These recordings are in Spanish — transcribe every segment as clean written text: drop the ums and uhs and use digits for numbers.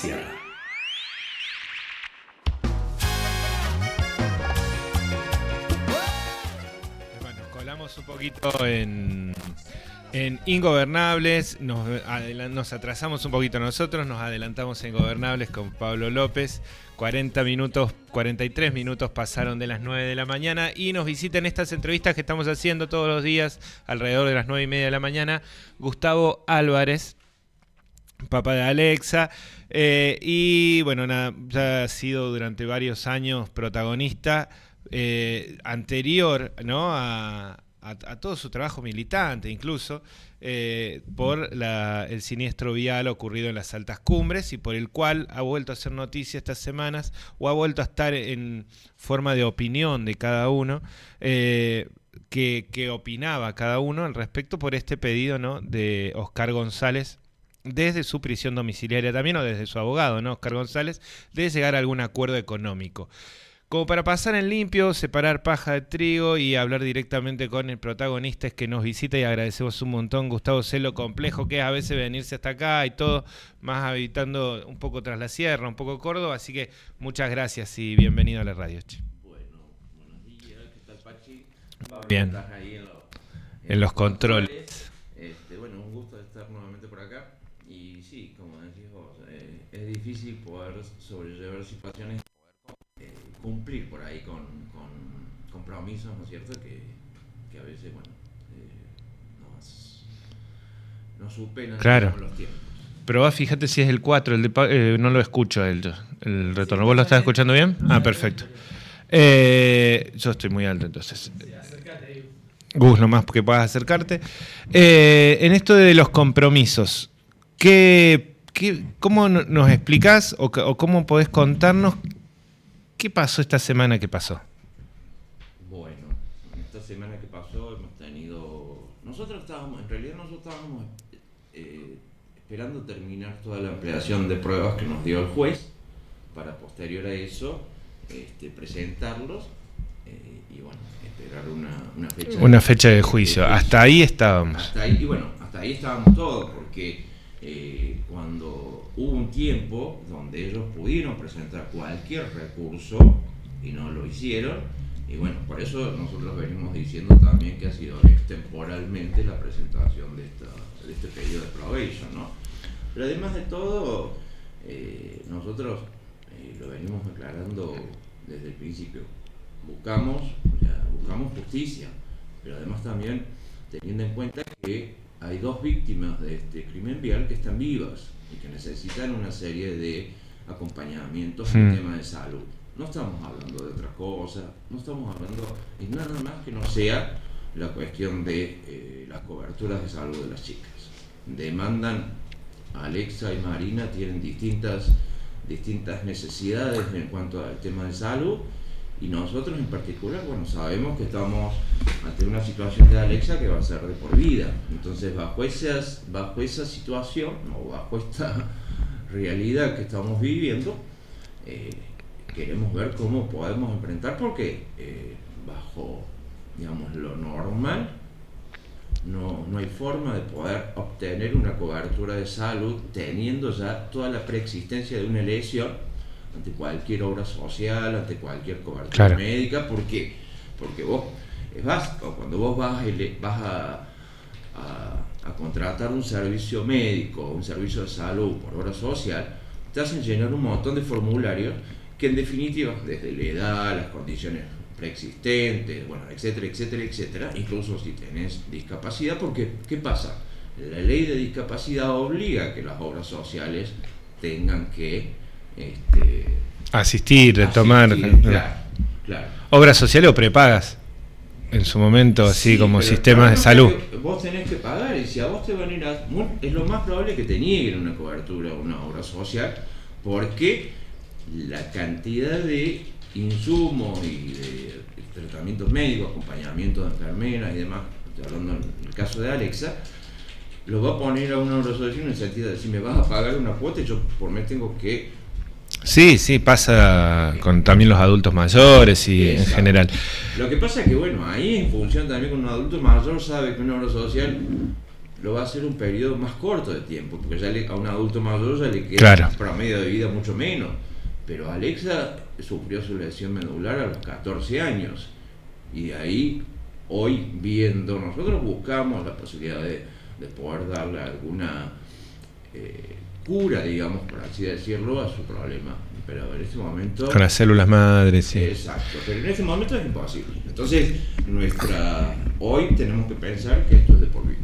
Farmacia. Bueno, colamos un poquito en Ingobernables, nos atrasamos un poquito nosotros, nos adelantamos en Ingobernables con Pablo López. 43 minutos pasaron de las 9 de la mañana y nos visitan estas entrevistas que estamos haciendo todos los días alrededor de las 9:30 de la mañana Gustavo Álvarez, papá de Alexa, y bueno, ya ha sido durante varios años protagonista anterior, ¿no?, a todo su trabajo militante, incluso por el siniestro vial ocurrido en las Altas Cumbres y por el cual ha vuelto a hacer noticia estas semanas o ha vuelto a estar en forma de opinión de cada uno, que opinaba cada uno al respecto por este pedido, ¿no?, de Oscar González desde su prisión domiciliaria también, o desde su abogado, ¿no?, Oscar González, de llegar a algún acuerdo económico. Como para pasar en limpio, separar paja de trigo y hablar directamente con el protagonista es que nos visita, y agradecemos un montón, Gustavo. Sé lo complejo que es a veces venirse hasta acá y todo, más habitando un poco tras la sierra, un poco Córdoba, así que muchas gracias y bienvenido a la radio. Bueno, buenos días, ¿qué tal, Pachi? Bien, estás ahí en los controles. Bueno, un gusto estar nuevamente por acá. Y sí, como decís vos, es difícil poder sobrellevar situaciones, cumplir por ahí con compromisos, ¿no es cierto?, que a veces, bueno, nos superan, claro, los tiempos. Pero va, fíjate si es el 4, no lo escucho el retorno. ¿Vos lo estás escuchando bien? Ah, perfecto. Yo estoy muy alto, entonces. Gus, nomás que puedas acercarte. En esto de los compromisos, ¿cómo nos explicás o cómo podés contarnos qué pasó esta semana que pasó? Bueno, esta semana que pasó hemos tenido... Nosotros estábamos esperando terminar toda la ampliación de pruebas que nos dio el juez para posterior a eso presentarlos y bueno, esperar una fecha de juicio. Hasta ahí estábamos. Hasta ahí estábamos todos, porque cuando hubo un tiempo donde ellos pudieron presentar cualquier recurso y no lo hicieron, y bueno, por eso nosotros venimos diciendo también que ha sido extemporalmente la presentación de este pedido de probation, ¿no? Pero además de todo, nosotros lo venimos aclarando desde el principio. Buscamos justicia, pero además también teniendo en cuenta que hay dos víctimas de este crimen vial que están vivas y que necesitan una serie de acompañamientos en el tema de salud. No estamos hablando de otra cosa, no estamos hablando de nada más que no sea la cuestión de las coberturas de salud de las chicas. Demandan, Alexa y Marina tienen distintas necesidades en cuanto al tema de salud, y nosotros en particular, bueno, sabemos que estamos ante una situación de Alexa que va a ser de por vida. Entonces, bajo esa situación, o bajo esta realidad que estamos viviendo, queremos ver cómo podemos enfrentar, porque bajo, digamos, lo normal, no hay forma de poder obtener una cobertura de salud teniendo ya toda la preexistencia de una lesión ante cualquier obra social, ante cualquier cobertura, claro, médica. ¿Por qué? Porque cuando vos vas a contratar un servicio médico, un servicio de salud por obra social, te hacen llenar un montón de formularios que en definitiva, desde la edad, las condiciones preexistentes, bueno, etcétera, etcétera, etcétera, incluso si tenés discapacidad, porque ¿qué pasa? La ley de discapacidad obliga a que las obras sociales tengan que asistir, tomar. Claro. Obras sociales o prepagas en su momento, así como sistemas de salud. Vos tenés que pagar, y si a vos te van a ir es lo más probable que te nieguen una cobertura o una obra social, porque la cantidad de insumos y de tratamientos médicos, acompañamiento de enfermeras y demás, estoy hablando en el caso de Alexa, lo va a poner a una obra social en el sentido de si me vas a pagar una cuota, yo por mí tengo que... Sí, pasa con también los adultos mayores y en general. Lo que pasa es que, bueno, ahí en función también con un adulto mayor sabe que una obra social lo va a hacer un periodo más corto de tiempo, porque ya a un adulto mayor ya le queda Claro. un promedio de vida mucho menos. Pero Alexa sufrió su lesión medular a los 14 años. Y de ahí, hoy viendo, nosotros buscamos la posibilidad de poder darle alguna cura, digamos, por así decirlo, a su problema. Pero en este momento... Con las células madres, sí. Exacto, pero en este momento es imposible. Entonces, hoy tenemos que pensar que esto es de por vida.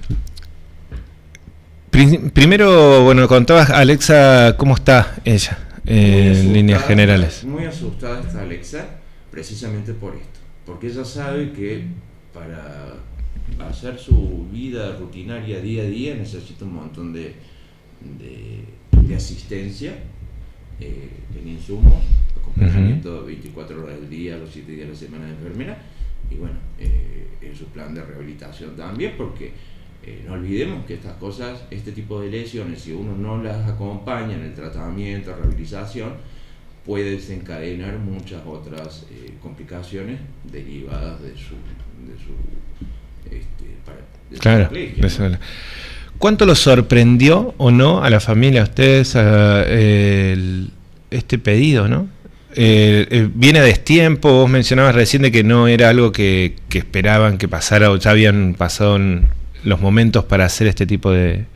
Primero, bueno, contabas, Alexa, ¿cómo está ella? En líneas generales. Muy asustada está Alexa, precisamente por esto. Porque ella sabe que para hacer su vida rutinaria día a día necesita un montón de asistencia en insumos, acompañamiento 24 horas del día, los 7 días de la semana de enfermera, y bueno, en su plan de rehabilitación también, porque no olvidemos que estas cosas, este tipo de lesiones, si uno no las acompaña en el tratamiento, rehabilitación, puede desencadenar muchas otras complicaciones derivadas de su claro, ¿cuánto lo sorprendió o no a la familia, a ustedes, este pedido, no? Viene a destiempo, vos mencionabas recién de que no era algo que esperaban que pasara o ya habían pasado los momentos para hacer este tipo de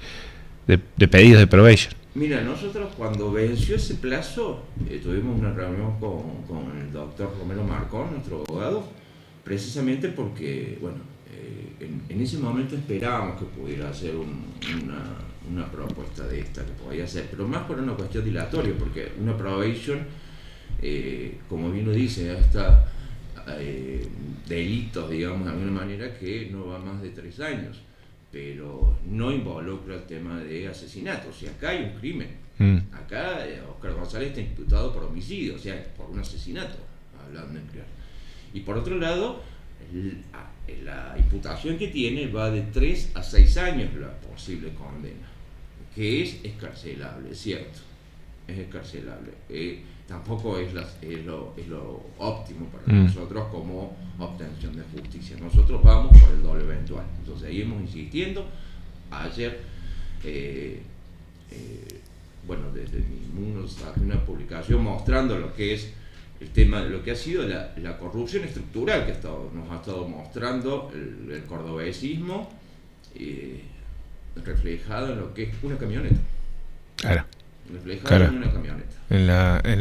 pedidos de probation. Mira, nosotros cuando venció ese plazo, tuvimos una reunión con el doctor Romero Marcón, nuestro abogado, precisamente porque, bueno, en ese momento esperábamos que pudiera hacer una propuesta de esta, que podía hacer, pero más por una cuestión dilatoria, porque una probation, como bien lo dice, hasta delitos, digamos, de alguna manera, que no va más de 3 años, pero no involucra el tema de asesinato. O sea, acá hay un crimen. Acá Oscar González está imputado por homicidio, o sea, por un asesinato, hablando en claro. Y por otro lado, la imputación que tiene va de 3 a 6 años la posible condena, que es escarcelable, cierto, es escarcelable. Tampoco es lo óptimo para nosotros como obtención de justicia. Nosotros vamos por el doble eventual. Entonces seguimos insistiendo. Ayer, bueno, desde Mundo saqué una publicación mostrando lo que es el tema de lo que ha sido la corrupción estructural que nos ha estado mostrando el cordobesismo, reflejado en lo que es una camioneta. Claro. Reflejado en una camioneta. En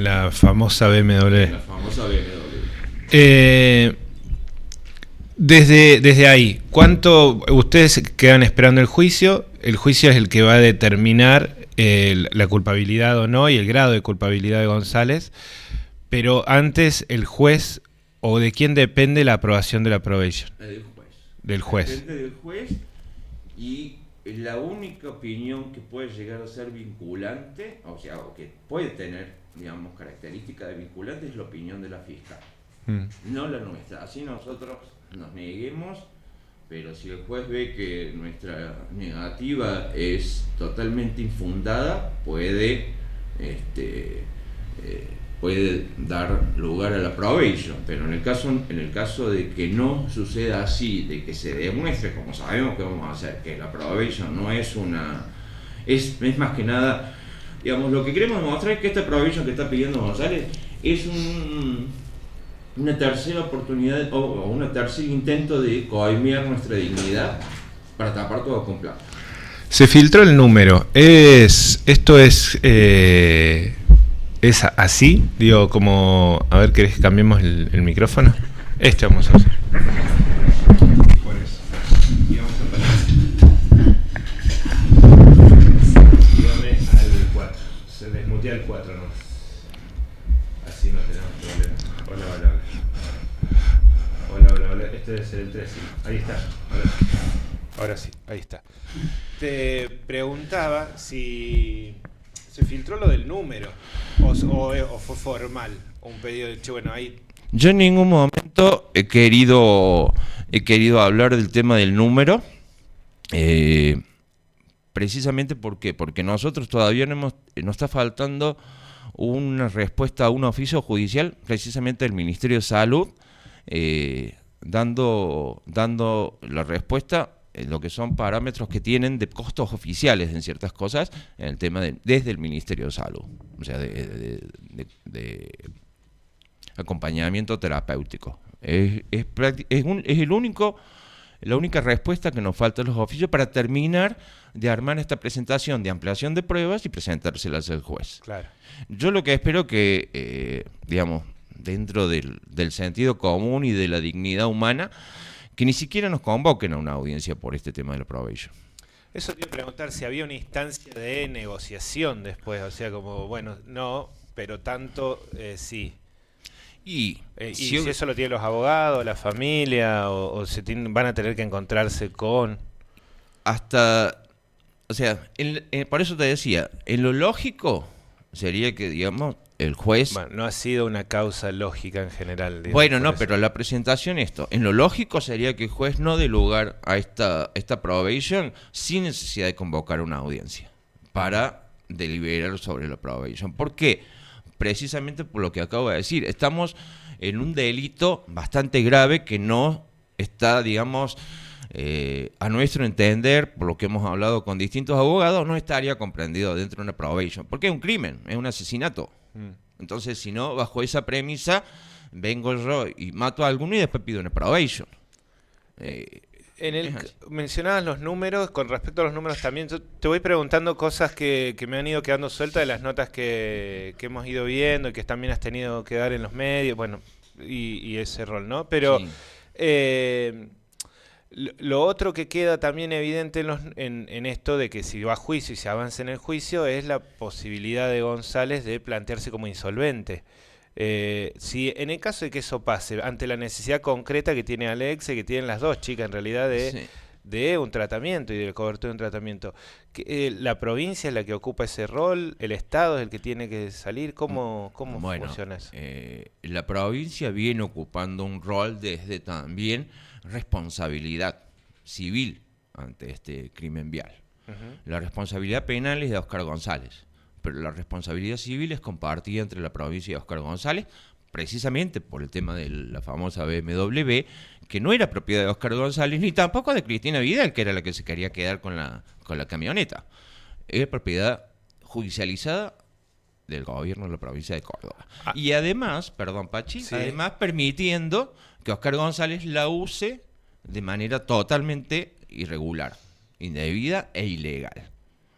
la famosa BMW. En la famosa BMW. Desde ahí, ¿cuánto ustedes quedan esperando el juicio? El juicio es el que va a determinar la culpabilidad o no y el grado de culpabilidad de González. Pero antes, el juez, ¿o de quién depende la aprobación de la probation? Del juez. Del juez. Depende del juez, y la única opinión que puede llegar a ser vinculante, o sea, o que puede tener, digamos, característica de vinculante, es la opinión de la fiscal. No la nuestra. Así nosotros nos neguemos, pero si el juez ve que nuestra negativa es totalmente infundada, puede dar lugar a la probation. Pero en el caso de que no suceda así, de que se demuestre, como sabemos que vamos a hacer, que la probation no es es más que nada, digamos, lo que queremos demostrar es que esta probation que está pidiendo González es una tercera oportunidad o un tercer intento de coimear nuestra dignidad para tapar todo con plata. Se filtró el número. Esto es así, digo, como, a ver, ¿querés que cambiemos el micrófono? Vamos a hacer. Por eso. Y vamos a parar. Dígame al 4. Se desmutea el 4, ¿no? Así no tenemos problema. Hola. Este debe ser el 3, sí. Ahí está. Ahora sí, ahí está. Te preguntaba si se filtró lo del número o fue formal, un pedido de bueno, ahí. Yo en ningún momento he querido hablar del tema del número, precisamente porque nosotros todavía nos está faltando una respuesta a un oficio judicial, precisamente del Ministerio de Salud, dando la respuesta lo que son parámetros que tienen de costos oficiales en ciertas cosas, en el tema desde el Ministerio de Salud, o sea, de acompañamiento terapéutico. Es la única respuesta que nos falta a los oficios para terminar de armar esta presentación de ampliación de pruebas y presentárselas al juez. Claro. Yo lo que espero que, digamos, dentro del sentido común y de la dignidad humana, que ni siquiera nos convoquen a una audiencia por este tema de la probation. Eso te iba a preguntar si había una instancia de negociación después, o sea, como, bueno, no, pero tanto sí. Y si eso lo tienen los abogados, la familia, o van a tener que encontrarse con... Hasta, o sea, por eso te decía, en lo lógico sería que, digamos, el juez... Bueno, no ha sido una causa lógica en general. Digamos, bueno, no, pero la presentación en lo lógico sería que el juez no dé lugar a esta probation sin necesidad de convocar una audiencia para deliberar sobre la probation. ¿Por qué? Precisamente por lo que acabo de decir, estamos en un delito bastante grave que no está, digamos, a nuestro entender, por lo que hemos hablado con distintos abogados, no estaría comprendido dentro de una probation, porque es un crimen, es un asesinato. Entonces, si no, bajo esa premisa, vengo yo y mato a alguno y después pido una probation. Mencionabas los números, con respecto a los números también, yo te voy preguntando cosas que me han ido quedando sueltas de las notas que hemos ido viendo y que también has tenido que dar en los medios, bueno, y ese rol, ¿no? Pero sí. Lo otro que queda también evidente en esto de que si va a juicio y se avanza en el juicio es la posibilidad de González de plantearse como insolvente. Si en el caso de que eso pase, ante la necesidad concreta que tiene Alexe, que tienen las dos chicas en realidad de un tratamiento y de cobertura de un tratamiento, ¿la provincia es la que ocupa ese rol? ¿El Estado es el que tiene que salir? ¿Cómo funciona eso? La provincia viene ocupando un rol desde también responsabilidad civil ante este crimen vial. La responsabilidad penal es de Óscar González, pero la responsabilidad civil es compartida entre la provincia y Óscar González, precisamente por el tema de la famosa BMW, que no era propiedad de Óscar González, ni tampoco de Cristina Vidal, que era la que se quería quedar con la camioneta. Es propiedad judicializada del gobierno de la provincia de Córdoba. Y además, perdón Pachi, además permitiendo que Óscar González la use de manera totalmente irregular, indebida e ilegal.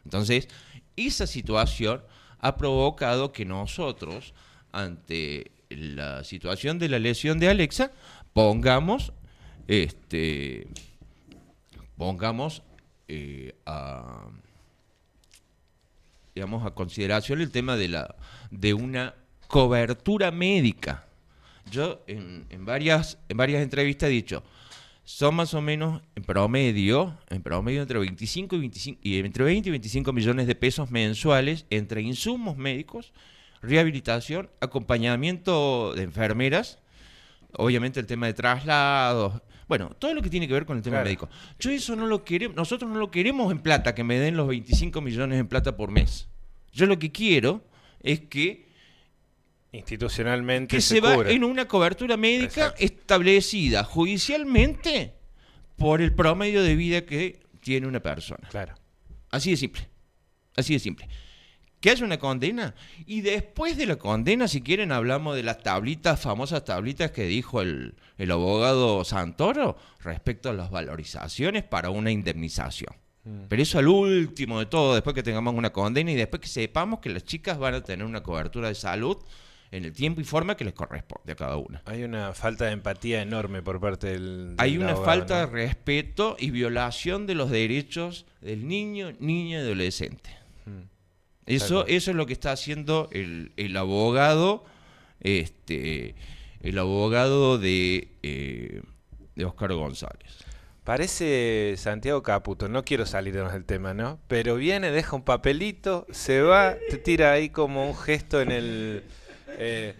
Entonces, esa situación ha provocado que nosotros, ante la situación de la lesión de Alexa, pongamos a consideración el tema de una cobertura médica. Yo en varias entrevistas he dicho, son más o menos en promedio entre 25 y entre 20 y 25 millones de pesos mensuales entre insumos médicos, rehabilitación, acompañamiento de enfermeras, obviamente el tema de traslados, bueno, todo lo que tiene que ver con el tema médico. Yo eso no lo queremos, nosotros no lo queremos en plata, que me den los 25 millones en plata por mes. Yo lo que quiero es que institucionalmente se va en una cobertura médica establecida judicialmente por el promedio de vida que tiene una persona. Claro. Así de simple. Así de simple. Que haya una condena y después de la condena, si quieren, hablamos de las famosas tablitas que dijo el abogado Santoro respecto a las valorizaciones para una indemnización. Pero eso al último de todo, después que tengamos una condena y después que sepamos que las chicas van a tener una cobertura de salud en el tiempo y forma que les corresponde a cada una. Hay una falta de empatía enorme por parte del Hay una abogado, falta de ¿no? respeto y violación de los derechos del niño, niña y adolescente. Eso es lo que está haciendo el abogado, el abogado de Óscar González. Parece Santiago Caputo, no quiero salirnos del tema, ¿no? Pero viene, deja un papelito, se va, te tira ahí como un gesto en el...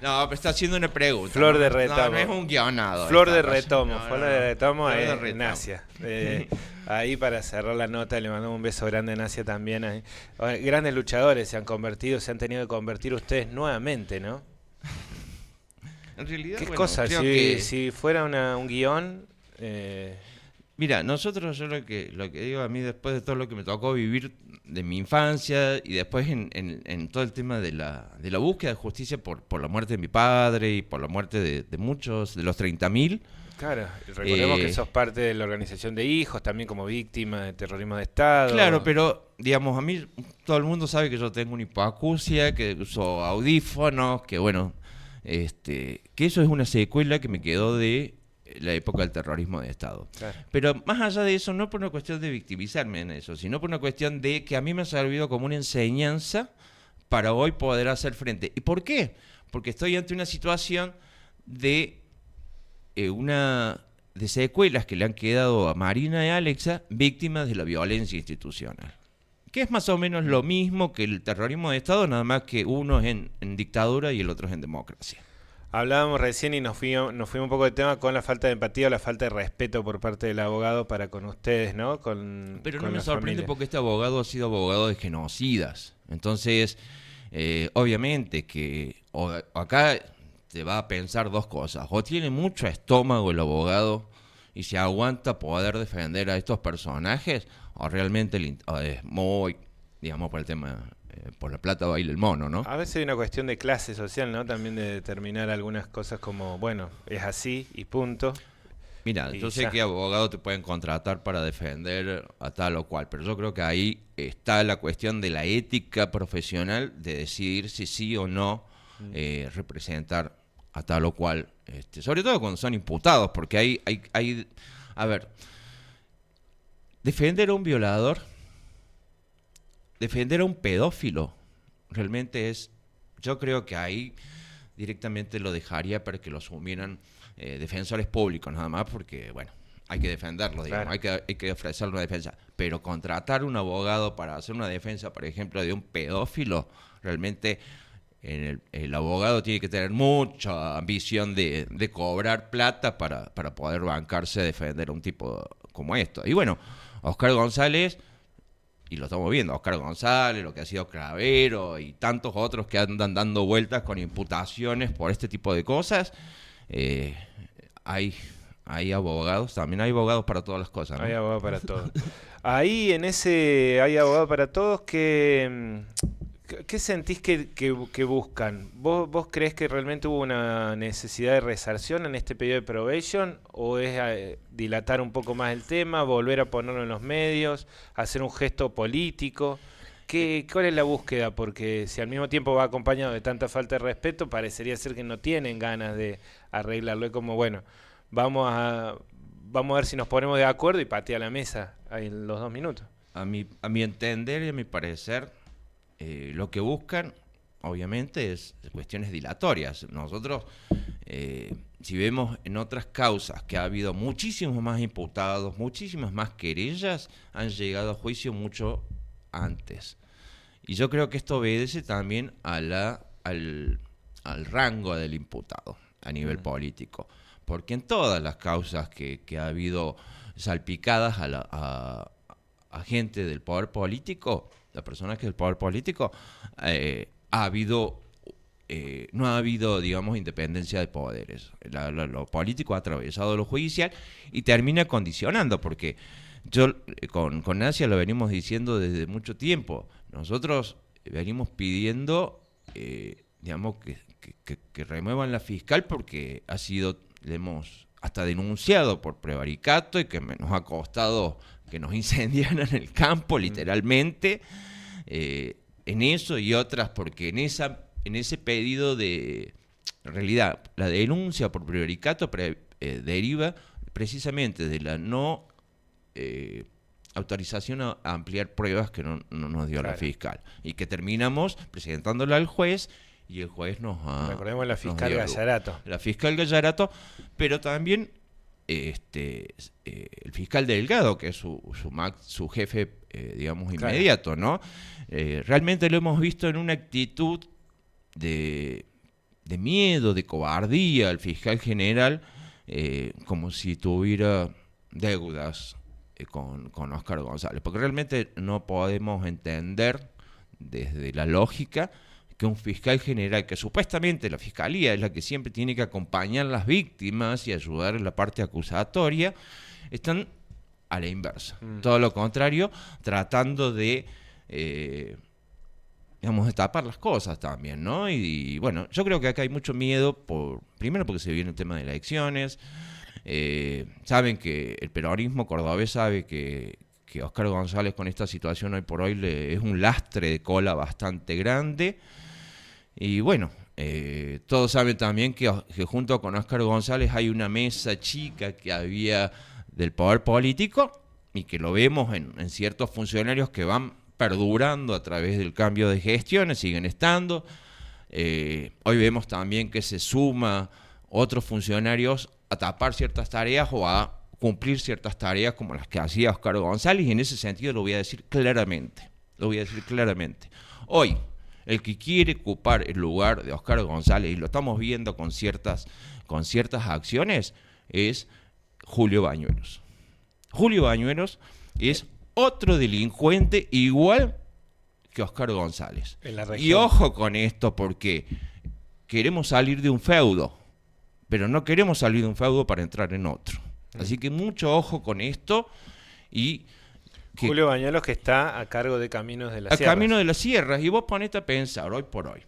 no, pero está haciendo una pregunta. Flor de retomo. No es un guionado. Flor de retomo, Flor de retomo es Nacia. Ahí para cerrar la nota le mandamos un beso grande a Nacia también. Ahí. Grandes luchadores se han tenido que convertir ustedes nuevamente, ¿no? En realidad, ¿Qué cosa? Si fuera un guión... Mira, yo lo que digo a mí después de todo lo que me tocó vivir de mi infancia y después en todo el tema de la búsqueda de justicia por la muerte de mi padre y por la muerte de muchos, de los 30.000. Claro, recordemos que eh, sos parte de la organización de hijos, también como víctima de terrorismo de Estado. claro, pero digamos, a mí todo el mundo sabe que yo tengo una hipoacusia, que uso audífonos, que bueno, que eso es una secuela que me quedó de la época del terrorismo de Estado. Claro. Pero más allá de eso, no por una cuestión de victimizarme en eso, sino por una cuestión de que a mí me ha servido como una enseñanza para hoy poder hacer frente. ¿Y por qué? Porque estoy ante una situación de de secuelas que le han quedado a Marina y Alexa víctimas de la violencia institucional. Que es más o menos lo mismo que el terrorismo de Estado, nada más que uno es en dictadura y el otro es en democracia. Hablábamos recién y nos fuimos un poco de tema con la falta de empatía o la falta de respeto por parte del abogado para con ustedes, ¿no? Pero con no me la sorprende familia. porque este abogado ha sido abogado de genocidas. Entonces, obviamente que acá te va a pensar dos cosas. O tiene mucho estómago el abogado y se aguanta poder defender a estos personajes, o realmente es muy, digamos, por el tema, por la plata baila el mono, ¿no? A veces hay una cuestión de clase social, ¿no? También de determinar algunas cosas como, bueno, es así y punto. Mira, Y yo sé ya. que abogados te pueden contratar para defender a tal o cual, pero yo creo que ahí está la cuestión de la ética profesional de decidir si sí o no representar a tal o cual, sobre todo cuando son imputados, porque a ver, defender a un violador, defender a un pedófilo, realmente yo creo que ahí directamente lo dejaría para que lo asumieran defensores públicos, nada más, porque, bueno, hay que defenderlo, digamos, Claro. hay que ofrecerle una defensa. Pero contratar un abogado para hacer una defensa, por ejemplo, de un pedófilo, realmente el abogado tiene que tener mucha ambición de cobrar plata para poder bancarse a defender a un tipo como esto. Y bueno, Oscar González, y lo estamos viendo, Oscar González, lo que ha sido Cravero y tantos otros que andan dando vueltas con imputaciones por este tipo de cosas. eh, hay, hay abogados, también hay abogados para todas las cosas, Hay ¿no? abogado para todos. Ahí en ese hay abogado para todos ¿qué sentís que buscan? ¿Vos creés que realmente hubo una necesidad de resarción en este pedido de probation? ¿O es dilatar un poco más el tema, volver a ponerlo en los medios, hacer un gesto político? ¿Cuál es la búsqueda? Porque si al mismo tiempo va acompañado de tanta falta de respeto, parecería ser que no tienen ganas de arreglarlo. Es como, bueno, vamos a, vamos a ver si nos ponemos de acuerdo y patea la mesa ahí en los 2 minutos. A mi entender y a mi parecer, lo que buscan, obviamente, es cuestiones dilatorias. Nosotros, si vemos en otras causas que ha habido muchísimos más imputados, muchísimas más querellas, han llegado a juicio mucho antes. Y yo creo que esto obedece también al rango del imputado a nivel político. Porque en todas las causas que ha habido salpicadas a gente del poder político, las personas que del poder político, ha habido, no ha habido, digamos, independencia de poderes. Lo político ha atravesado lo judicial y termina condicionando, porque con Asia lo venimos diciendo desde mucho tiempo. Nosotros venimos pidiendo, digamos, que remuevan la fiscal porque le hemos hasta denunciado por prevaricato y que nos ha costado que nos incendiaran el campo, literalmente, en eso y otras, porque en ese pedido en realidad, la denuncia por prevaricato deriva precisamente de la no autorización a ampliar pruebas que no nos dio la fiscal y que terminamos presentándola al juez y el juez Recordemos la nos fiscal dio Gallarato. la fiscal Gallarato, pero también el fiscal Delgado, que es su jefe, digamos, Claro. inmediato, ¿no? Realmente lo hemos visto en una actitud de miedo, de cobardía al fiscal general, como si tuviera deudas con Oscar González, porque realmente no podemos entender desde la lógica que un fiscal general, que supuestamente la fiscalía es la que siempre tiene que acompañar a las víctimas y ayudar en la parte acusatoria, están a la inversa. Todo lo contrario, tratando de, digamos, de tapar las cosas también, ¿no? Y bueno, yo creo que acá hay mucho miedo, primero porque se viene el tema de elecciones. Saben que el peronismo cordobés sabe que Óscar González con esta situación hoy por hoy es un lastre de cola bastante grande. Y bueno, todos saben también que junto con Óscar González hay una mesa chica que había del poder político y que lo vemos en ciertos funcionarios que van perdurando a través del cambio de gestiones, siguen estando. Hoy vemos también que se suma otros funcionarios a tapar ciertas tareas o a cumplir ciertas tareas como las que hacía Óscar González, y en ese sentido lo voy a decir claramente. Hoy, el que quiere ocupar el lugar de Óscar González, y lo estamos viendo con ciertas acciones, es Julio Bañuelos. Julio Bañuelos es otro delincuente igual que Óscar González. Y ojo con esto, porque queremos salir de un feudo, pero no queremos salir de un feudo para entrar en otro. Así que mucho ojo con esto. Y Julio Bañuelos, que está a cargo de Caminos de las Sierras. A Caminos de las Sierras. Y vos ponete a pensar hoy por hoy.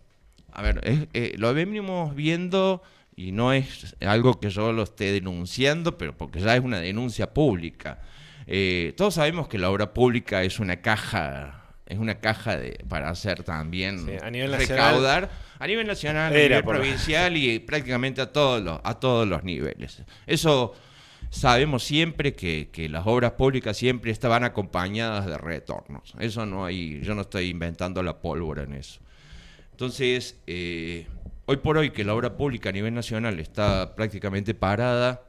A ver, lo venimos viendo, y no es algo que yo lo esté denunciando, pero porque ya es una denuncia pública. Todos sabemos que la obra pública es una caja para hacer también, sí, a nivel recaudar nacional, a nivel nacional, a nivel provincial y prácticamente a todos los niveles. Eso sabemos siempre, que las obras públicas siempre estaban acompañadas de retornos. Eso no hay, yo no estoy inventando la pólvora en eso. Entonces, hoy por hoy que la obra pública a nivel nacional está prácticamente parada,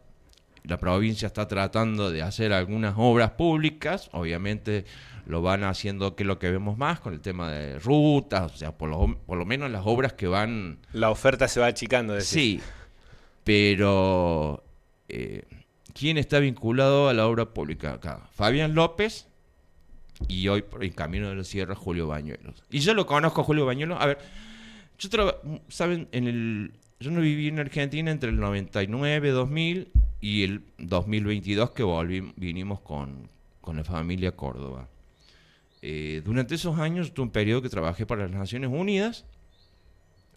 la provincia está tratando de hacer algunas obras públicas, obviamente lo van haciendo, que es lo que vemos más con el tema de rutas, o sea, por lo menos las obras que van... La oferta se va achicando, decís. Sí, pero ¿quién está vinculado a la obra pública acá? Fabián López, y hoy en Camino de la Sierra, Julio Bañuelos. Y yo lo conozco a Julio Bañuelos. A ver, ¿saben? Yo no viví en Argentina entre el 99, 2000 y el 2022 que vinimos con la familia Córdoba. Durante esos años tuve un periodo que trabajé para las Naciones Unidas,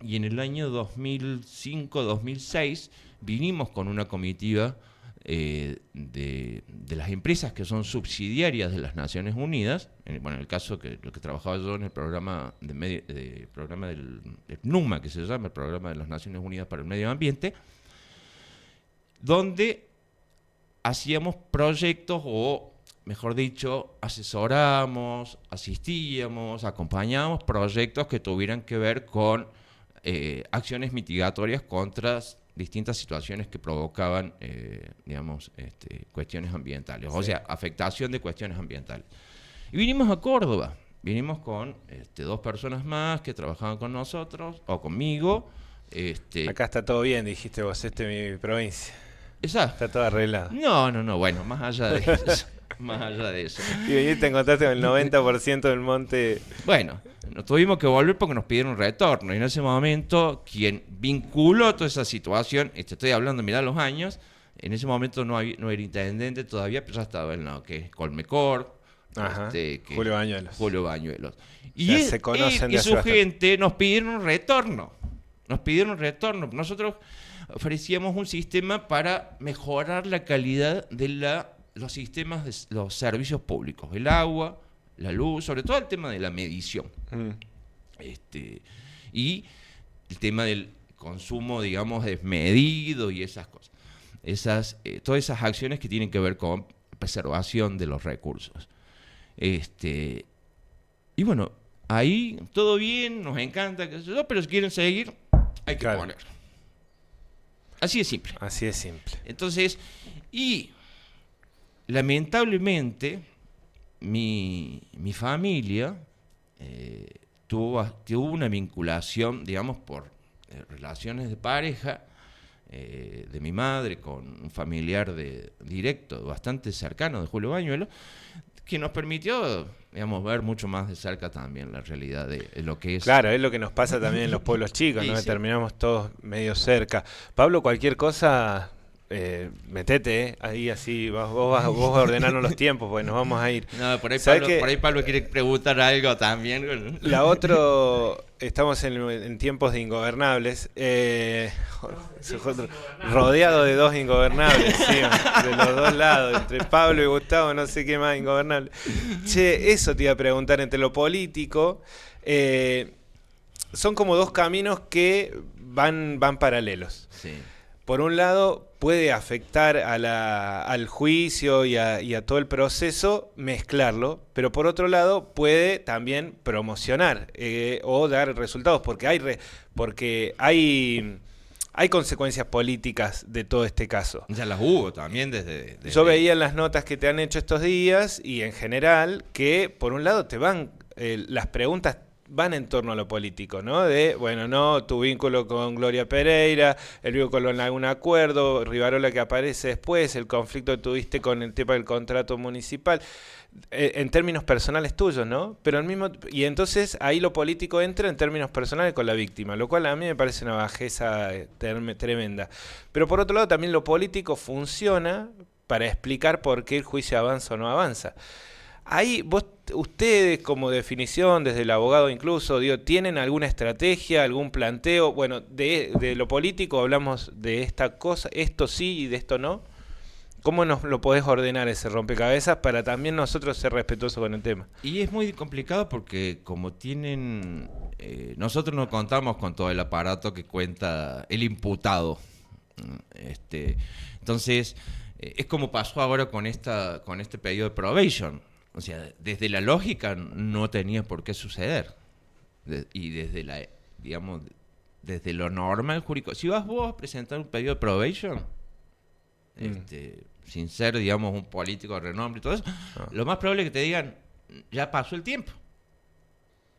y en el año 2005-2006 vinimos con una comitiva de las empresas que son subsidiarias de las Naciones Unidas. Bueno, en el caso que lo que trabajaba yo en el programa programa del PNUMA, que se llama el Programa de las Naciones Unidas para el Medio Ambiente, donde hacíamos proyectos, o mejor dicho, asesoramos, asistíamos, acompañábamos proyectos que tuvieran que ver con acciones mitigatorias contra distintas situaciones que provocaban, cuestiones ambientales, sí. O sea, afectación de cuestiones ambientales. Y vinimos a Córdoba, vinimos con 2 personas más que trabajaban con nosotros, o conmigo. Acá está todo bien, dijiste vos, es mi provincia. Exacto. Está todo arreglado. No, bueno, más allá de eso. Más allá de eso. Y veniste en contacto con el 90% del monte. Bueno, nos tuvimos que volver porque nos pidieron retorno. Y en ese momento, quien vinculó toda esa situación, estoy hablando, mirá los años, en ese momento no era intendente todavía, pero ya estaba en lo que es Colmecor. Ajá, Julio Bañuelos. Y su gente nos pidieron retorno. Nosotros ofrecíamos un sistema para mejorar la calidad de los sistemas de los servicios públicos, el agua, la luz, sobre todo el tema de la medición. Y el tema del consumo, digamos, desmedido y esas cosas. Todas esas acciones que tienen que ver con preservación de los recursos. Y bueno, ahí todo bien, nos encanta, pero si quieren seguir, hay que poner. Así de simple. Entonces, y lamentablemente, mi familia tuvo una vinculación, digamos, por relaciones de pareja de mi madre con un familiar directo, bastante cercano de Julio Bañuelos, que nos permitió, digamos, ver mucho más de cerca también la realidad de lo que es. Claro, es lo que nos pasa también en los pueblos chicos, sí, ¿no? Sí. Terminamos todos medio cerca. Pablo, cualquier cosa, metete, ahí así, vos vas a ordenarnos los tiempos, pues nos vamos a ir. No, por ¿Sabes ahí Pablo quiere preguntar algo también. La otra, estamos en tiempos de ingobernables, rodeado de dos ingobernables, sí, de los dos lados, entre Pablo y Gustavo, no sé qué más ingobernable. Che, eso te iba a preguntar, entre lo político, son como dos caminos que van paralelos. Sí. Por un lado, puede afectar al juicio y a todo el proceso, mezclarlo, pero por otro lado puede también promocionar o dar resultados, porque hay consecuencias políticas de todo este caso. Ya las hubo también desde... Yo veía en las notas que te han hecho estos días y en general que por un lado las preguntas van en torno a lo político, ¿no? Tu vínculo con Gloria Pereira, el vínculo en algún acuerdo, Rivarola que aparece después, el conflicto que tuviste con el tema del contrato municipal, en términos personales tuyos, ¿no? Y entonces ahí lo político entra en términos personales con la víctima, lo cual a mí me parece una bajeza tremenda. Pero por otro lado también lo político funciona para explicar por qué el juicio avanza o no avanza. Ahí ustedes como definición, desde el abogado incluso, ¿tienen alguna estrategia, algún planteo? Bueno, de lo político hablamos de esta cosa, esto sí y de esto no. ¿Cómo nos lo podés ordenar ese rompecabezas para también nosotros ser respetuosos con el tema? Y es muy complicado porque como nosotros no contamos con todo el aparato que cuenta el imputado. Entonces, es como pasó ahora con este pedido de probation. O sea, desde la lógica no tenía por qué suceder. Y desde lo normal jurídico. Si vas vos a presentar un pedido de probation, sin ser, un político de renombre y todo eso, lo más probable es que te digan, ya pasó el tiempo.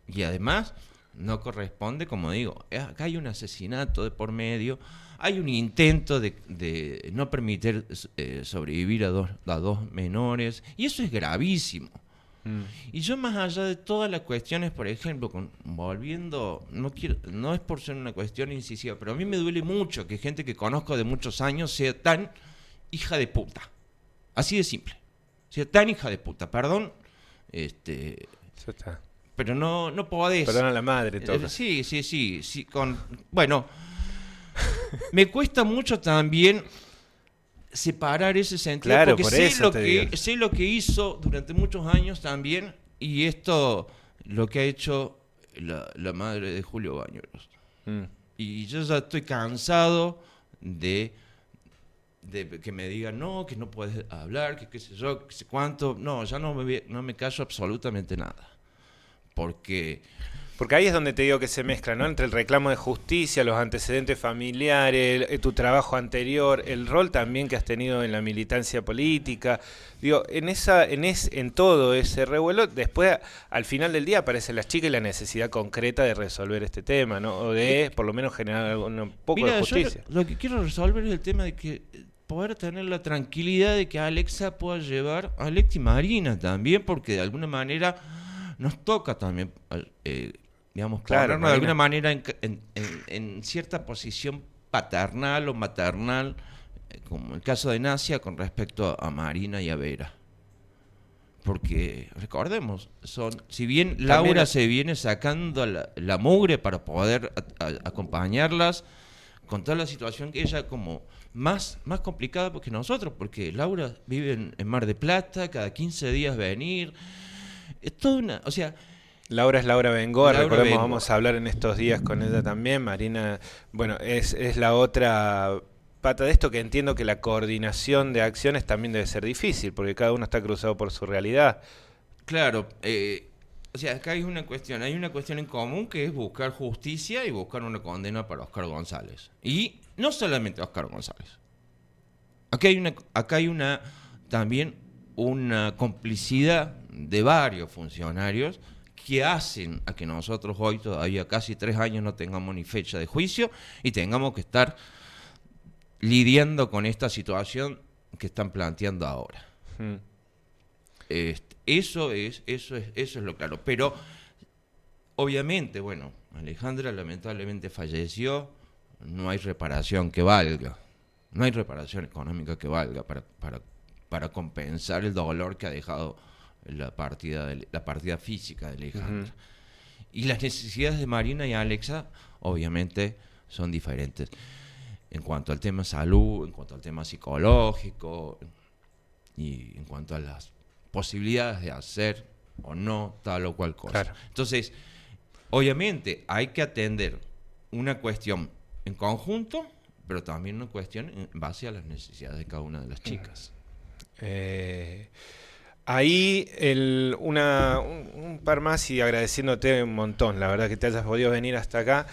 Y además, no corresponde, como digo, acá hay un asesinato de por medio, hay un intento de no permitir sobrevivir a dos menores, y eso es gravísimo. Y yo, más allá de todas las cuestiones, por ejemplo, volviendo, no es por ser una cuestión incisiva, pero a mí me duele mucho que gente que conozco de muchos años sea tan hija de puta. Así de simple. Sea tan hija de puta, perdón. Eso está. Pero no podés. Perdón a la madre, todo. Sí. Bueno, me cuesta mucho también separar ese sentido, claro, porque sé lo que hizo durante muchos años también, y esto lo que ha hecho la madre de Julio Bañuelos. Y yo ya estoy cansado de que me digan que no puedes hablar, que qué sé yo, que sé cuánto. No, ya no me callo absolutamente nada. Porque ahí es donde te digo que se mezcla, ¿no? Entre el reclamo de justicia, los antecedentes familiares, tu trabajo anterior, el rol también que has tenido en la militancia política. Digo, en todo ese revuelo, después al final del día aparecen las chicas y la necesidad concreta de resolver este tema, ¿no? O de por lo menos generar un poco de justicia. Yo lo que quiero resolver es el tema de que poder tener la tranquilidad de que Alexa pueda llevar a Alex y Marina también, porque de alguna manera nos toca también, ponernos de alguna manera en cierta posición paternal o maternal, como el caso de Nasia con respecto a Marina y a Vera. Porque, recordemos, si bien Laura se viene sacando la mugre para poder acompañarlas, con toda la situación que ella como más complicada que nosotros, porque Laura vive en Mar de Plata, cada 15 días venir, es toda una... O sea, Laura es Laura Bengoa, recordemos, vamos a hablar en estos días con ella también. Marina, bueno, es la otra pata de esto, que entiendo que la coordinación de acciones también debe ser difícil, porque cada uno está cruzado por su realidad. Claro, o sea, acá hay una cuestión en común, que es buscar justicia y buscar una condena para Óscar González. Y no solamente Óscar González. Acá hay también una complicidad de varios funcionarios que hacen a que nosotros hoy, todavía casi 3 años, no tengamos ni fecha de juicio y tengamos que estar lidiando con esta situación que están planteando ahora. Eso es lo claro. Pero, obviamente, Alejandra lamentablemente falleció, no hay reparación que valga. No hay reparación económica que valga para compensar el dolor que ha dejado la partida física de Alejandra. Y las necesidades de Marina y Alexa, obviamente, son diferentes. En cuanto al tema salud, en cuanto al tema psicológico y en cuanto a las posibilidades de hacer o no tal o cual cosa. Claro. Entonces, obviamente, hay que atender una cuestión en conjunto, pero también una cuestión en base a las necesidades de cada una de las chicas. Ahí un par más y agradeciéndote un montón, la verdad que te hayas podido venir hasta acá.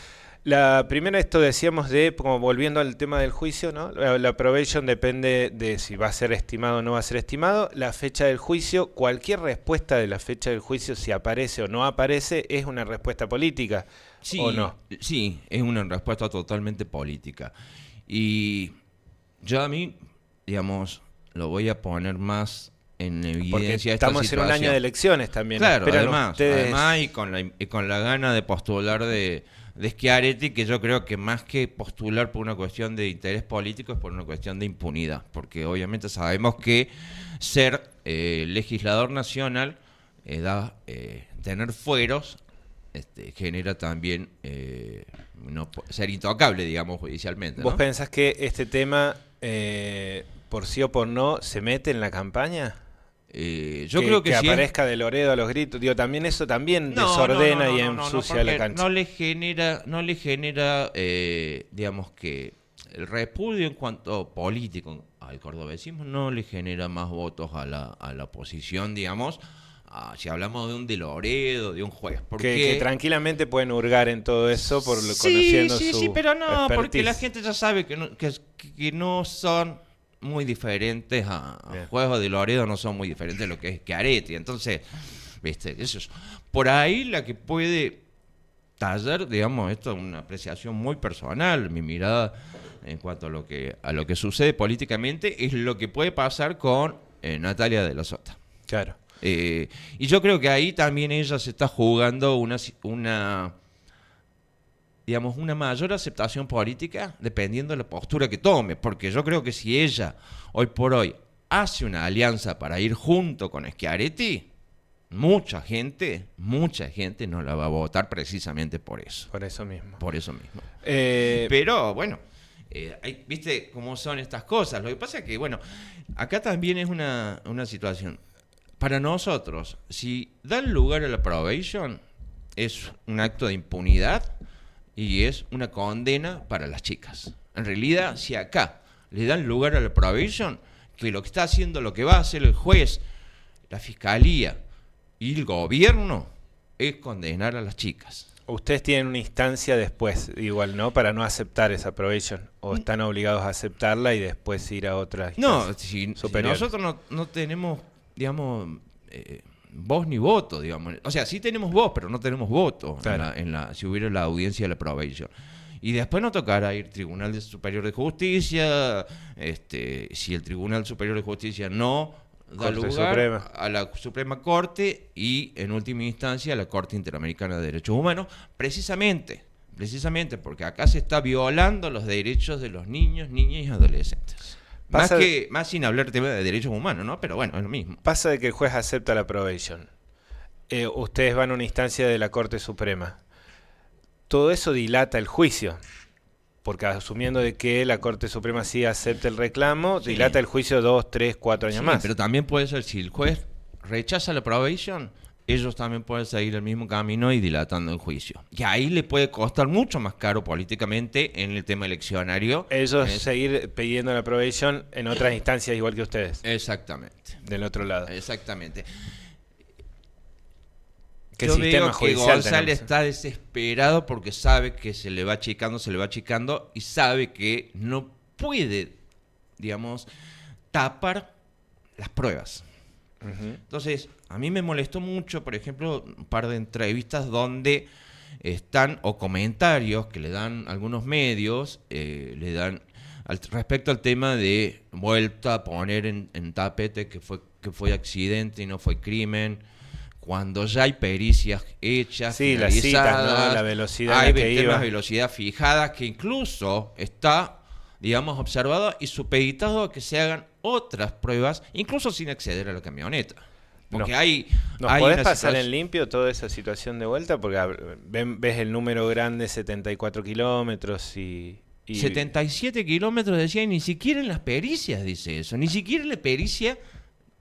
La primera, esto decíamos como volviendo al tema del juicio, ¿no? La probation depende de si va a ser estimado o no va a ser estimado. La fecha del juicio, cualquier respuesta de la fecha del juicio, si aparece o no aparece, es una respuesta política, Sí, ¿o no? Sí, es una respuesta totalmente política. Y yo a mí, digamos, lo voy a poner más en evidencia. Porque esta estamos en un año de elecciones también. Claro, Esperan además ustedes... y con la gana de postular de Schiaretti, que yo creo que más que postular por una cuestión de interés político es por una cuestión de impunidad, porque obviamente sabemos que ser legislador nacional tener fueros genera también ser intocable, digamos, judicialmente, ¿no? ¿Vos pensás que este tema, por sí o por no, se mete en la campaña? Yo creo que sí. Aparezca de Loredo a los gritos, digo, también eso también desordena y ensucia la cancha. No le genera, digamos que el repudio en cuanto político al cordobesismo no le genera más votos a la oposición, digamos, si hablamos de un de Loredo, de un juez. Que tranquilamente pueden hurgar en todo eso conociendo su Sí, pero no, expertise. porque la gente ya sabe que no son muy diferentes a juegos de Loredo, no son muy diferentes a lo que es Schiaretti. Entonces, ¿viste? Eso es. Por ahí la que puede tallar, digamos, esto es una apreciación muy personal, mi mirada en cuanto a lo que sucede políticamente, es lo que puede pasar con Natalia de la Sota. Claro. Y yo creo que ahí también ella se está jugando una mayor aceptación política dependiendo de la postura que tome, porque yo creo que si ella hoy por hoy hace una alianza para ir junto con Schiaretti, mucha gente no la va a votar precisamente por eso. Por eso mismo. Pero bueno, ¿viste cómo son estas cosas? Lo que pasa es que, bueno, acá también es una situación. Para nosotros, si dan lugar a la probation, es un acto de impunidad y es una condena para las chicas. En realidad, si acá le dan lugar a la probation, que lo que está haciendo, lo que va a hacer el juez, la fiscalía y el gobierno, es condenar a las chicas. Ustedes tienen una instancia después, igual, ¿no? Para no aceptar esa probation. ¿O están obligados a aceptarla y después ir a otra instancia superior? Si nosotros no tenemos, digamos, voz ni voto, digamos. O sea, sí tenemos voz, pero no tenemos voto, claro, si hubiera la audiencia de la probation. Y después nos tocará ir al Tribunal Superior de Justicia, si el Tribunal Superior de Justicia no da lugar a la Suprema Corte y, en última instancia, a la Corte Interamericana de Derechos Humanos, precisamente porque acá se está violando los derechos de los niños, niñas y adolescentes. Más sin hablar del tema de derechos humanos, ¿no? Pero bueno, es lo mismo. Pasa de que el juez acepta la probation. Ustedes van a una instancia de la Corte Suprema. Todo eso dilata el juicio. Porque asumiendo de que la Corte Suprema sí acepta el reclamo, sí, dilata el juicio 2, 3, 4 años más. Pero también puede ser, si el juez rechaza la probation, ellos también pueden seguir el mismo camino y dilatando el juicio. Y ahí le puede costar mucho más caro políticamente en el tema eleccionario. Ellos seguir pidiendo la probation en otras instancias igual que ustedes. Exactamente. Del otro lado. Exactamente. Yo veo que González está desesperado porque sabe que se le va achicando y sabe que no puede, digamos, tapar las pruebas. Entonces, a mí me molestó mucho, por ejemplo, un par de entrevistas donde están, o comentarios que le dan algunos medios, respecto al tema de vuelta a poner en tapete que fue accidente y no fue crimen, cuando ya hay pericias hechas, las citas, ¿no? La velocidad hay que temas iba. de velocidad fijadas, que incluso está digamos, observado y supeditado a que se hagan otras pruebas, incluso sin acceder a la camioneta. Porque ¿Nos podés pasar en limpio toda esa situación de vuelta? Porque ves el número grande, 74 kilómetros y 77 kilómetros decía, y ni siquiera en las pericias dice eso, ni siquiera en la pericia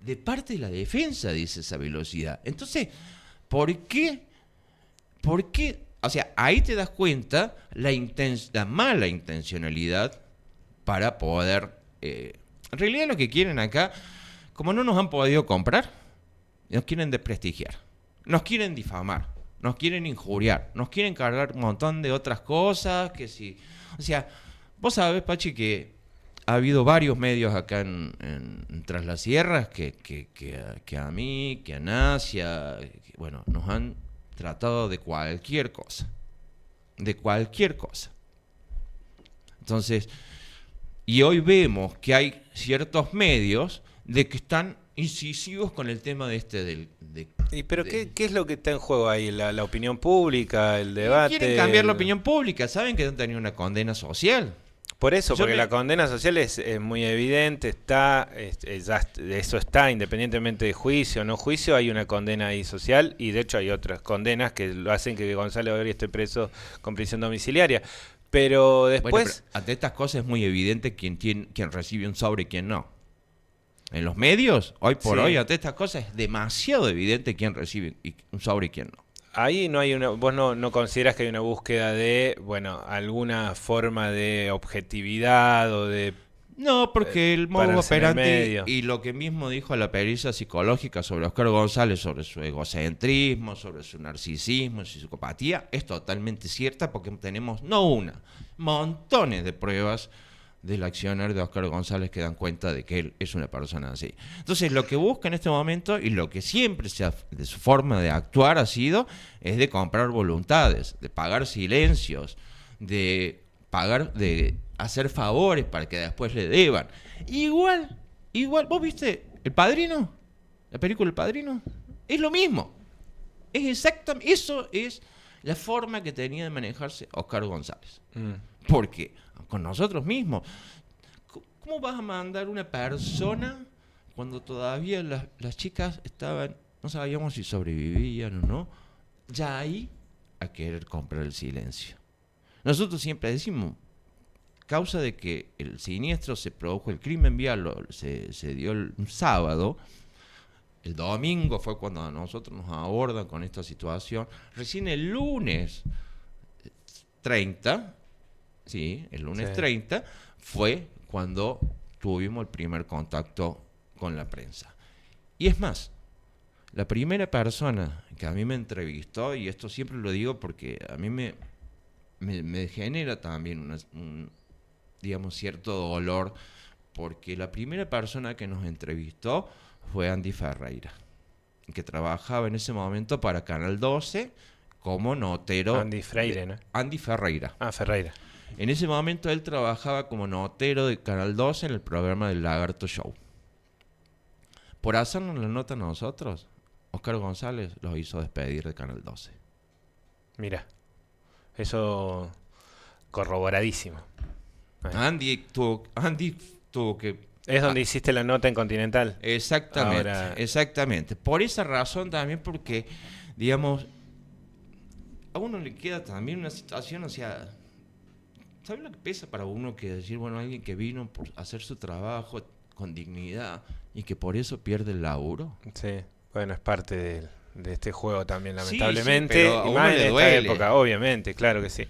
de parte de la defensa dice esa velocidad. Entonces, ¿por qué? O sea, ahí te das cuenta la mala intencionalidad para poder... en realidad lo que quieren acá, como no nos han podido comprar, nos quieren desprestigiar, nos quieren difamar, nos quieren injuriar, nos quieren cargar un montón de otras cosas, que si... O sea, vos sabés, Pachi, que ha habido varios medios acá en Tras las Sierras que a mí, que a Nasia, bueno, nos han tratado de cualquier cosa. De cualquier cosa. Entonces, y hoy vemos que hay ciertos medios de que están incisivos con el tema de ¿Qué es lo que está en juego ahí? ¿La opinión pública, el debate? Quieren cambiar la opinión pública, saben que han tenido una condena social. Por eso, porque la condena social es muy evidente, eso está, independientemente de juicio o no juicio, hay una condena ahí social, y de hecho hay otras condenas que lo hacen que Gonzalo Godoy esté preso con prisión domiciliaria. Pero después... Bueno, pero ante estas cosas es muy evidente quién recibe un sobre y quién no. En los medios, hoy por hoy, ante estas cosas es demasiado evidente quién recibe un sobre y quién no. Ahí no hay vos no considerás que hay una búsqueda de, alguna forma de objetividad o de... No, porque el modo operandi y lo que mismo dijo la pericia psicológica sobre Oscar González, sobre su egocentrismo, sobre su narcisismo, su psicopatía, es totalmente cierta porque tenemos montones de pruebas del accionar de Oscar González que dan cuenta de que él es una persona así. Entonces, lo que busca en este momento y lo que siempre de su forma de actuar ha sido es de comprar voluntades, de pagar silencios, de hacer favores para que después le deban. Igual, ¿vos viste El Padrino? La película El Padrino. Es lo mismo. Es exactamente, eso es la forma que tenía de manejarse Oscar González. Porque con nosotros mismos, ¿cómo vas a mandar una persona cuando todavía las chicas no sabíamos si sobrevivían o no, ya ahí a querer comprar el silencio? Nosotros siempre decimos, causa de que el siniestro se produjo, el crimen vial se dio un sábado, el domingo fue cuando a nosotros nos abordan con esta situación, recién el lunes 30, sí, el lunes 30 fue cuando tuvimos el primer contacto con la prensa. Y es más, la primera persona que a mí me entrevistó, y esto siempre lo digo porque a mí me genera también digamos, cierto dolor, porque la primera persona que nos entrevistó fue Andy Ferreira, que trabajaba en ese momento para Canal 12 como notero. Andy Freire, ¿no? Andy Ferreira. Ah, Ferreira. En ese momento él trabajaba como notero de Canal 12 en el programa del Lagarto Show. Por hacernos la nota a nosotros, Oscar González los hizo despedir de Canal 12. Mira, eso corroboradísimo. Andy tuvo que... Es donde hiciste la nota en Continental. Exactamente, exactamente. Por esa razón también, porque, digamos, a uno le queda también una situación, o sea, ¿sabes lo que pesa para uno que decir, bueno, alguien que vino por hacer su trabajo con dignidad y que por eso pierde el laburo? Sí, bueno, es parte de este juego también, lamentablemente. Sí, pero a y uno más le en duele. esta época, obviamente, claro que sí.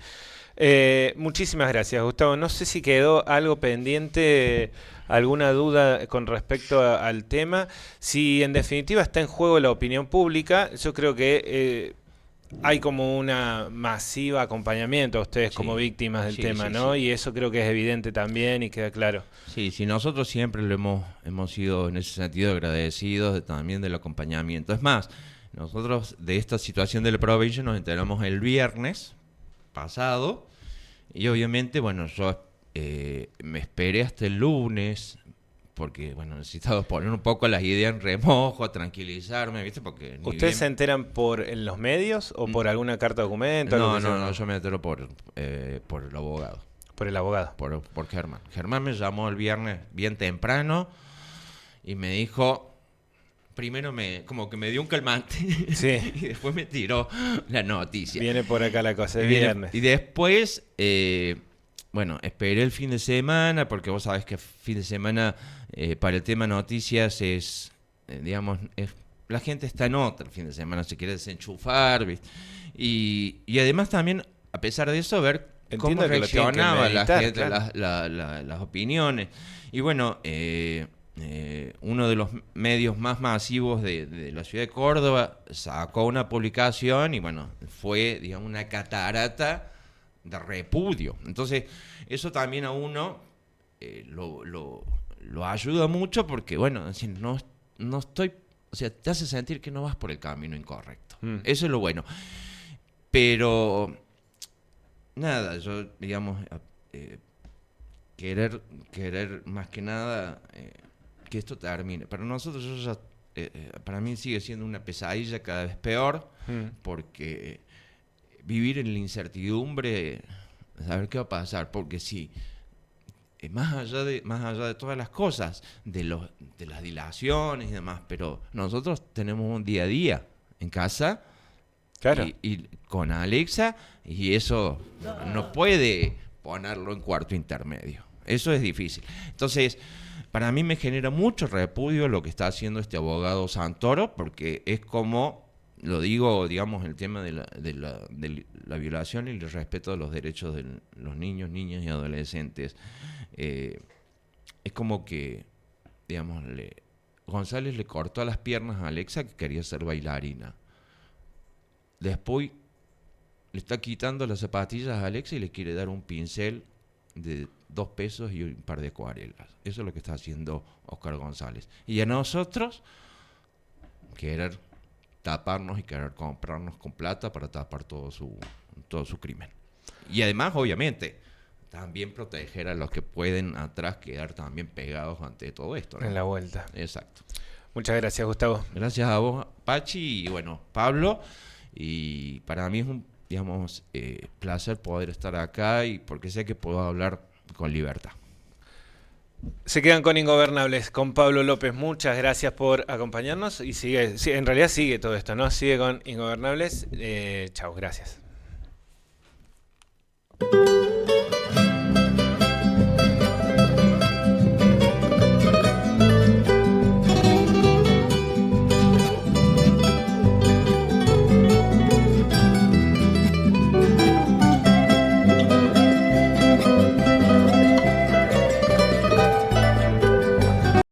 Muchísimas gracias, Gustavo. No sé si quedó algo pendiente, alguna duda con respecto al tema. Si en definitiva está en juego la opinión pública, yo creo que hay como una masiva acompañamiento a ustedes como víctimas del tema, ¿no? Sí. Y eso creo que es evidente también y queda claro. Sí, nosotros siempre hemos sido en ese sentido agradecidos también del acompañamiento. Es más, nosotros de esta situación del provincia nos enteramos el viernes pasado y obviamente, bueno, yo me esperé hasta el lunes porque, bueno, necesitaba poner un poco las ideas en remojo, tranquilizarme, ¿viste? Porque ¿ustedes se enteran en los medios o por alguna carta documento? No, yo me entero por el abogado. Por el abogado. Por Germán. Germán me llamó el viernes bien temprano y me dijo, primero como que me dio un calmante Sí. y después me tiró la noticia. Viene por acá la cosa, es Viene- viernes. Y después, bueno, esperé el fin de semana, porque vos sabés que fin de semana para el tema noticias es, digamos, la gente está en otra el fin de semana, se quiere desenchufar, ¿viste? Y además también, a pesar de eso, ver Entiendo cómo que lo tienen que reaccionaba la meditar, gente, claro. las opiniones. Y bueno, uno de los medios más masivos de la ciudad de Córdoba sacó una publicación y bueno, fue, digamos, una catarata de repudio. Entonces, eso también a uno lo ayuda mucho porque, bueno, es decir, no estoy, o sea, te hace sentir que no vas por el camino incorrecto. Eso es lo bueno. Pero, nada, yo, digamos, querer más que nada que esto termine. Para nosotros, para mí sigue siendo una pesadilla cada vez peor, porque vivir en la incertidumbre, saber qué va a pasar, porque sí, más allá de todas las cosas, de las dilaciones y demás, pero nosotros tenemos un día a día en casa. Claro. Y con Alexa, y eso no puede ponerlo en cuarto intermedio. Eso es difícil. Entonces, para mí me genera mucho repudio lo que está haciendo este abogado Santoro, porque es como, lo digo, digamos, el tema de la violación y el respeto de los derechos de los niños, niñas y adolescentes. Es como que, digamos, González le cortó las piernas a Alexa, que quería ser bailarina. Después le está quitando las zapatillas a Alexa y le quiere dar un pincel de 2 pesos y un par de acuarelas. Eso es lo que está haciendo Oscar González. Y a nosotros, querer taparnos y querer comprarnos con plata para tapar todo su crimen. Y además, obviamente, también proteger a los que pueden atrás quedar también pegados ante todo esto, ¿no? En la vuelta. Exacto. Muchas gracias, Gustavo. Gracias a vos, Pachi, y bueno, Pablo. Y para mí es un, digamos, placer poder estar acá y porque sé que puedo hablar con libertad. Se quedan con Ingobernables, con Pablo López. Muchas gracias por acompañarnos. Y en realidad sigue todo esto, ¿no? Sigue con Ingobernables. Chao, gracias.